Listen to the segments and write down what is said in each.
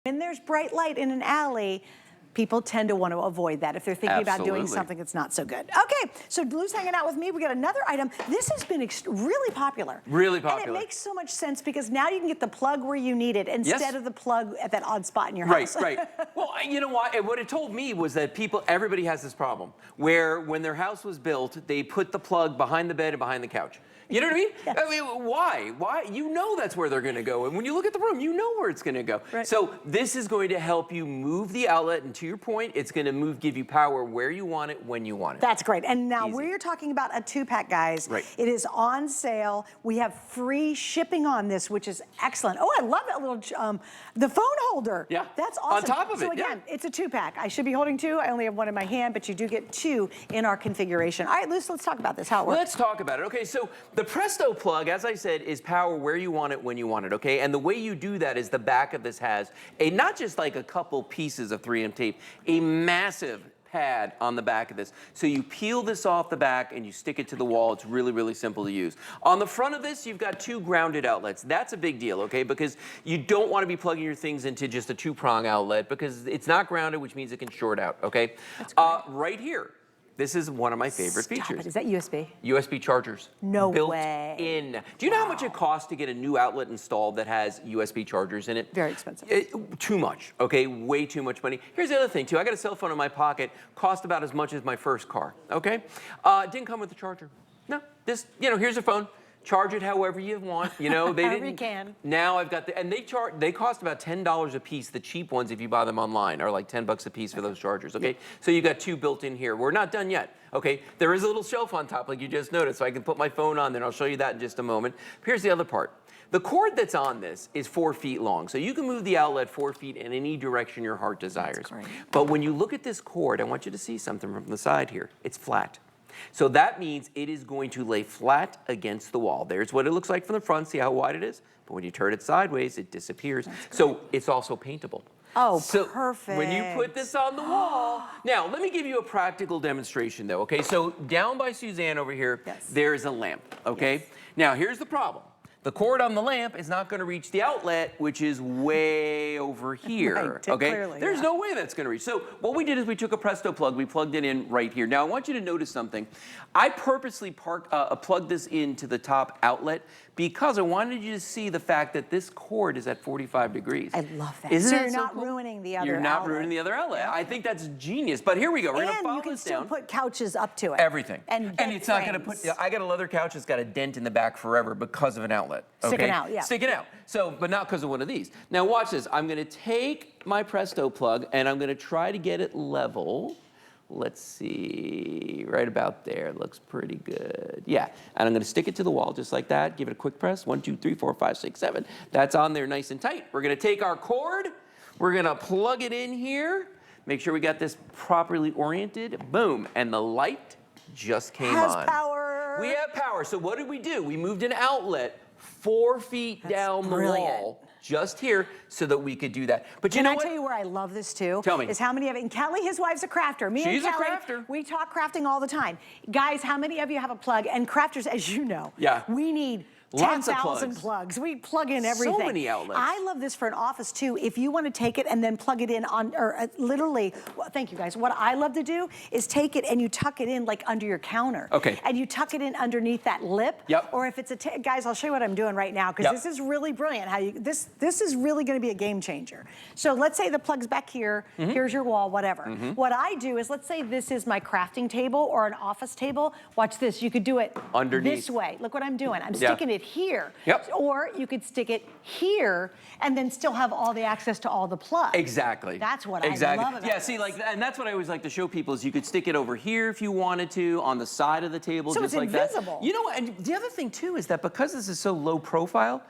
When there's bright light in an alley, people tend to want to avoid that if they're thinking about doing something that's not so good. Okay, so Lou's hanging out with me. We got another item. This has been really popular. Really popular. And it makes so much sense because now you can get the plug where you need it instead of the plug at that odd spot in your house. Right. Well, you know what? What it told me was that everybody has this problem where when their house was built, they put the plug behind the bed and behind the couch. You know what I mean? Yes. I mean, why? Why? You know that's where they're going to go. And when you look at the room, you know where it's going to go. Right. So this is going to help you move the outlet. And to your point, it's going to give you power where you want it, when you want it. That's great. And now we're talking about a 2-pack, guys. Right. It is on sale. We have free shipping on this, which is excellent. Oh, I love that little, the phone holder. Yeah. That's awesome. On top of so it, again, it's a 2-pack. I should be holding 2. I only have 1 in my hand, but you do get 2 in our configuration. All right, Lou, let's talk about this, how it works. Let's talk about it. Okay, so the Presto Plug, as I said, is power where you want it, when you want it, okay? And the way you do that is the back of this has not just like a couple pieces of 3M tape, a massive pad on the back of this. So you peel this off the back and you stick it to the wall. It's really, really simple to use. On the front of this, you've got 2 grounded outlets. That's a big deal, okay? Because you don't want to be plugging your things into just a 2-prong outlet because it's not grounded, which means it can short out, okay? Right here. This is one of my favorite features. Is that USB? USB chargers. No built way. in. Do you know how much it costs to get a new outlet installed that has USB chargers in it? Very expensive. Too much, okay? Way too much money. Here's the other thing, too. I got a cell phone in my pocket, cost about as much as my first car, okay? Didn't come with a charger. No, just, here's a phone. Charge it however you want. They However you didn't. can. Now I've got and they cost about $10 a piece. The cheap ones, if you buy them online, are like $10 a piece for those chargers. Okay, so you got 2 built in here. We're not done yet. Okay, there is a little shelf on top, like you just noticed, so I can put my phone on there. I'll show you that in just a moment. Here's the other part. The cord that's on this is 4 feet long, so you can move the outlet 4 feet in any direction your heart desires. That's great. But when you look at this cord, I want you to see something from the side here. It's flat. So that means it is going to lay flat against the wall. There's what it looks like from the front. See how wide it is? But when you turn it sideways, it disappears. So it's also paintable. Oh, so perfect. When you put this on the wall, now let me give you a practical demonstration though, okay? So down by Suzanne over here, there's a lamp, okay? Yes. Now here's the problem. The cord on the lamp is not going to reach the outlet, which is way over here, right, okay? Clearly, There's no way that's going to reach. So what we did is we took a Presto plug, we plugged it in right here. Now I want you to notice something. I purposely plugged this into the top outlet because I wanted you to see the fact that this cord is at 45 degrees. I love that. Isn't so that you're so not cool? ruining the other You're not outlet. ruining the other outlet. I think that's genius. But here we go. We're going to follow And you can this still down. put couches up to it. Everything. And it's not going to put, I got a leather couch that's got a dent in the back forever because of an outlet. Okay? Sticking out, yeah. Sticking out. So, but not because of one of these. Now watch this. I'm going to take my Presto plug and I'm going to try to get it level. Let's see, right about there. Looks pretty good. Yeah, and I'm going to stick it to the wall just like that. Give it a quick press. 1, 2, 3, 4, 5, 6, 7. That's on there nice and tight. We're going to take our cord. We're going to plug it in here. Make sure we got this properly oriented. Boom, and the light just came on. Has power. We have power. So what did we do? We moved an outlet 4 feet down the wall, just here, so that we could do that. But you know what? Can I tell you where I love this too? Tell me. Is how many of it, and Kelly, his wife's a crafter. Me She's and Kelly, a crafter. We talk crafting all the time. Guys, how many of you have a plug? And crafters, as you know, we need lots of 10,000 plugs. We plug in everything. So many outlets. I love this for an office too. If you want to take it and then plug it in on, or literally, well, thank you guys. What I love to do is take it and you tuck it in like under your counter. Okay. And you tuck it in underneath that lip. Yep. Or if it's guys, I'll show you what I'm doing right now because this is really brilliant. How you this is really going to be a game changer. So let's say the plug's back here. Here's your wall, whatever. What I do is, let's say this is my crafting table or an office table. Watch this. You could do it underneath this way. Look what I'm doing. I'm sticking it here. Or you could stick it here and then still have all the access to all the plugs. Exactly. That's what I love about it. See, and that's what I always like to show people is you could stick it over here if you wanted to, on the side of the table, so just it's like invisible. that. You know, and the other thing too is that because this is so low profile,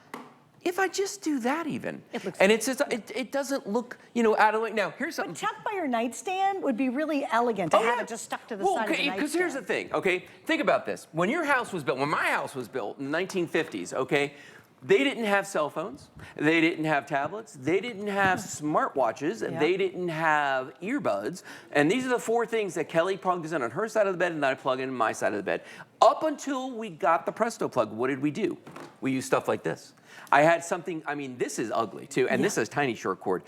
if I just do that even, it doesn't look, out of the way. Now, here's something. But tucked by your nightstand would be really elegant to have it just stuck to the side of the nightstand. Because here's the thing, okay? Think about this. When your house was built, when my house was built in the 1950s, okay, they didn't have cell phones. They didn't have tablets. They didn't have smartwatches. They didn't have earbuds. And these are the 4 things that Kelly plugs in on her side of the bed and I plug in on my side of the bed. Up until we got the Presto plug, what did we do? We used stuff like this. I had something, I mean, this is ugly too, and this is tiny short cord.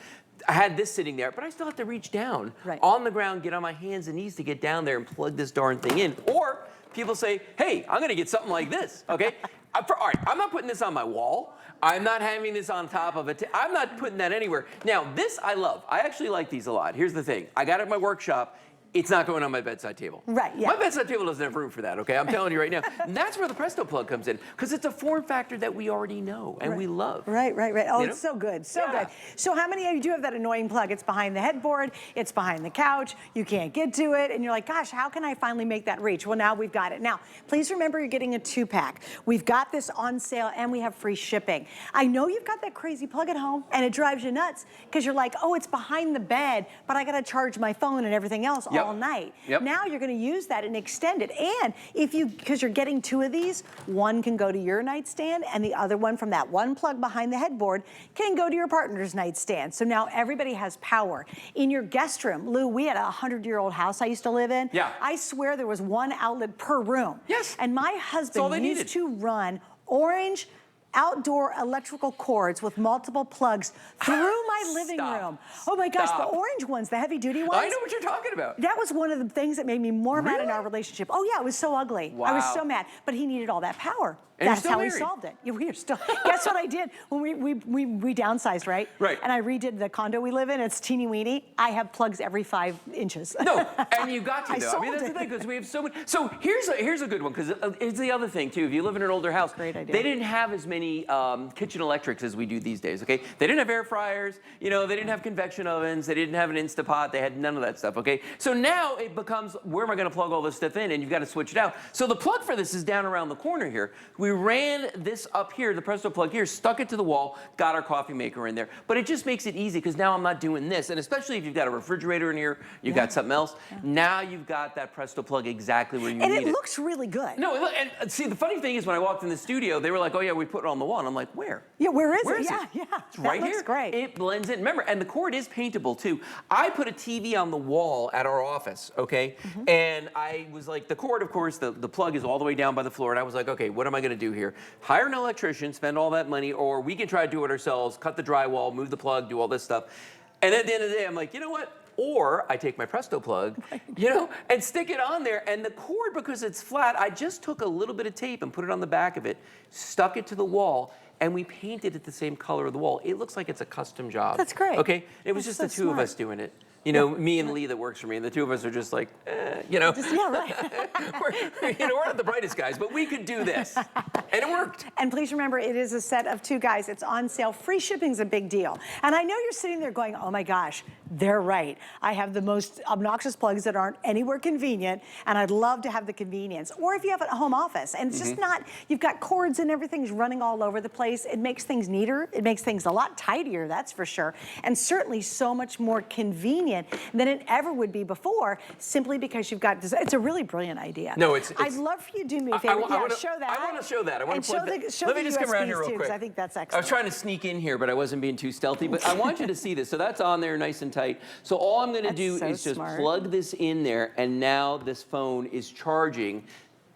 I had this sitting there, but I still have to reach down on the ground, get on my hands and knees to get down there and plug this darn thing in. Or people say, hey, I'm gonna get something like this, okay? All right, I'm not putting this on my wall. I'm not having this on top of it. I'm not putting that anywhere. Now, this I love. I actually like these a lot. Here's the thing. I got it at my workshop. It's not going on my bedside table. Right, yeah. My bedside table doesn't have room for that, okay? I'm telling you right now. And that's where the Presto Plug comes in, because it's a form factor that we already know and we love. Right. Oh, it's so good, so good. So how many of you do have that annoying plug? It's behind the headboard, it's behind the couch, you can't get to it, and you're like, gosh, how can I finally make that reach? Well, now we've got it. Now, please remember you're getting a 2-pack. We've got this on sale and we have free shipping. I know you've got that crazy plug at home and it drives you nuts because you're like, oh, it's behind the bed, but I gotta charge my phone and everything else all night. Now you're gonna use that and extend it. And because you're getting 2 of these, one can go to your nightstand and the other one from that one plug behind the headboard can go to your partner's nightstand. So now everybody has power. In your guest room, Lou, we had a 100-year-old house I used to live in. I swear there was one outlet per room. And my husband used to run orange outdoor electrical cords with multiple plugs through my living room. Oh my gosh, the orange ones, the heavy duty ones. I know what you're talking about. That was one of the things that made me more mad in our relationship. Oh yeah, it was so ugly. I was so mad, but he needed all that power. And that's how we solved it. Yeah, we are still. Guess what I did when we downsized, right? And I redid the condo we live in. It's teeny weeny. I have plugs every 5 inches. No, and you got to though. I mean, that's the thing because we have so many. So here's a good one because it's the other thing too. If you live in an older house, great idea. They didn't have as many kitchen electrics as we do these days. Okay, they didn't have air fryers. You know, they didn't have convection ovens. They didn't have an Instapot. They had none of that stuff. Okay, so now it becomes where am I going to plug all this stuff in? And you've got to switch it out. So the plug for this is down around the corner here. We ran this up here, the Presto Plug here, stuck it to the wall, got our coffee maker in there. But it just makes it easy because now I'm not doing this. And especially if you've got a refrigerator in here, you've got something else, now you've got that Presto Plug exactly where you need it. And it looks really good. No, and see, the funny thing is when I walked in the studio, they were like, oh yeah, we put it on the wall. And I'm like, where? Yeah, where is it? Yeah. It's right here. Great. It blends in. Remember, and the cord is paintable too. I put a TV on the wall at our office, okay? And I was like, the cord, of course, the plug is all the way down by the floor. And I was like, okay, what am I gonna do here? Hire an electrician, spend all that money, or we can try to do it ourselves, cut the drywall, move the plug, do all this stuff. And at the end of the day, I'm like, you know what? Or I take my Presto Plug, you know, and stick it on there. And the cord, because it's flat, I just took a little bit of tape and put it on the back of it, stuck it to the wall, and we painted it the same color of the wall. It looks like it's a custom job. That's great. Okay? It was just the two of us doing it. You know, me and Lee that works for me, and the two of us are just like, you know. we're not the brightest guys, but we could do this. And it worked. And please remember, it is a set of 2 guys. It's on sale. Free shipping's a big deal. And I know you're sitting there going, oh my gosh, they're right. I have the most obnoxious plugs that aren't anywhere convenient, and I'd love to have the convenience. Or if you have a home office, and it's just not, you've got cords and everything's running all over the place, it makes things neater. It makes things a lot tidier, that's for sure. And certainly so much more convenient than it ever would be before, simply because you've got this. It's a really brilliant idea. No, it's I'd love for you to do me a favor. Show that. I want to show that. I want to plug that. Show Let me just come around USBs here real too, quick. I think that's excellent. I was trying to sneak in here, but I wasn't being too stealthy. But I want you to see this. So that's on there nice and tight. So all I'm going to do is just plug this in there, and now this phone is charging.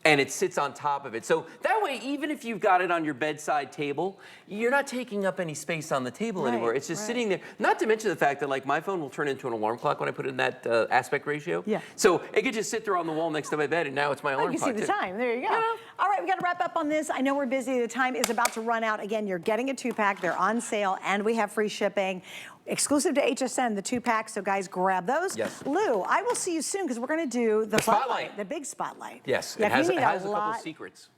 And it sits on top of it. So that way, even if you've got it on your bedside table, you're not taking up any space on the table anymore. It's just sitting there. Not to mention the fact that like my phone will turn into an alarm clock when I put it in that aspect ratio. So it could just sit there on the wall next to my bed, and now it's my alarm clock. You see the time. There you go. All right, we got to wrap up on this. I know we're busy. The time is about to run out. Again, you're getting a 2-pack. They're on sale, and we have free shipping. Exclusive to HSN, the 2-packs, so guys, grab those. Lou, I will see you soon because we're going to do the spotlight, the big spotlight. Yes, it has a couple secrets.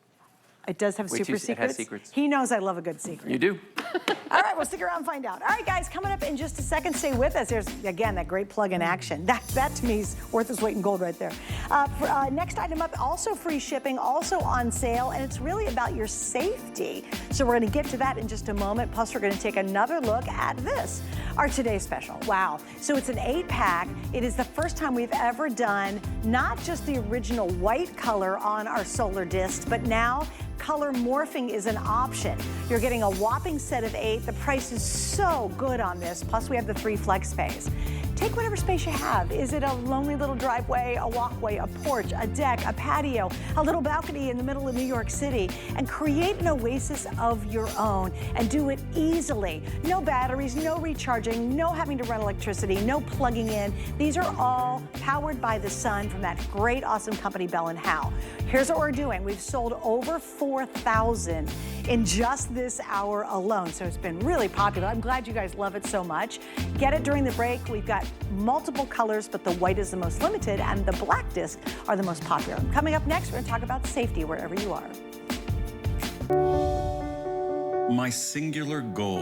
It does have super secrets? It has secrets. He knows I love a good secret. You do. All right, we'll stick around and find out. All right, guys, coming up in just a second, stay with us. There's, again, that great plug in action. That to me is worth its weight in gold right there. Next item up, also free shipping, also on sale, and it's really about your safety. So we're going to get to that in just a moment. Plus, we're going to take another look at this, our today's special. Wow. So it's an 8-pack. It is the first time we've ever done not just the original white color on our solar discs, but now color morphing is an option. You're getting a whopping set of 8. The price is so good on this. Plus we have the 3 flex pays. Take whatever space you have. Is it a lonely little driveway, a walkway, a porch, a deck, a patio, a little balcony in the middle of New York City, and create an oasis of your own and do it easily. No batteries, no recharging, no having to run electricity, no plugging in. These are all powered by the sun from that great, awesome company, Bell & Howell. Here's what we're doing. We've sold over 4,000 in just this hour alone, so it's been really popular. I'm glad you guys love it so much. Get it during the break. We've got multiple colors, but the white is the most limited, and the black disc are the most popular. Coming up next, we're going to talk about safety wherever you are. My singular goal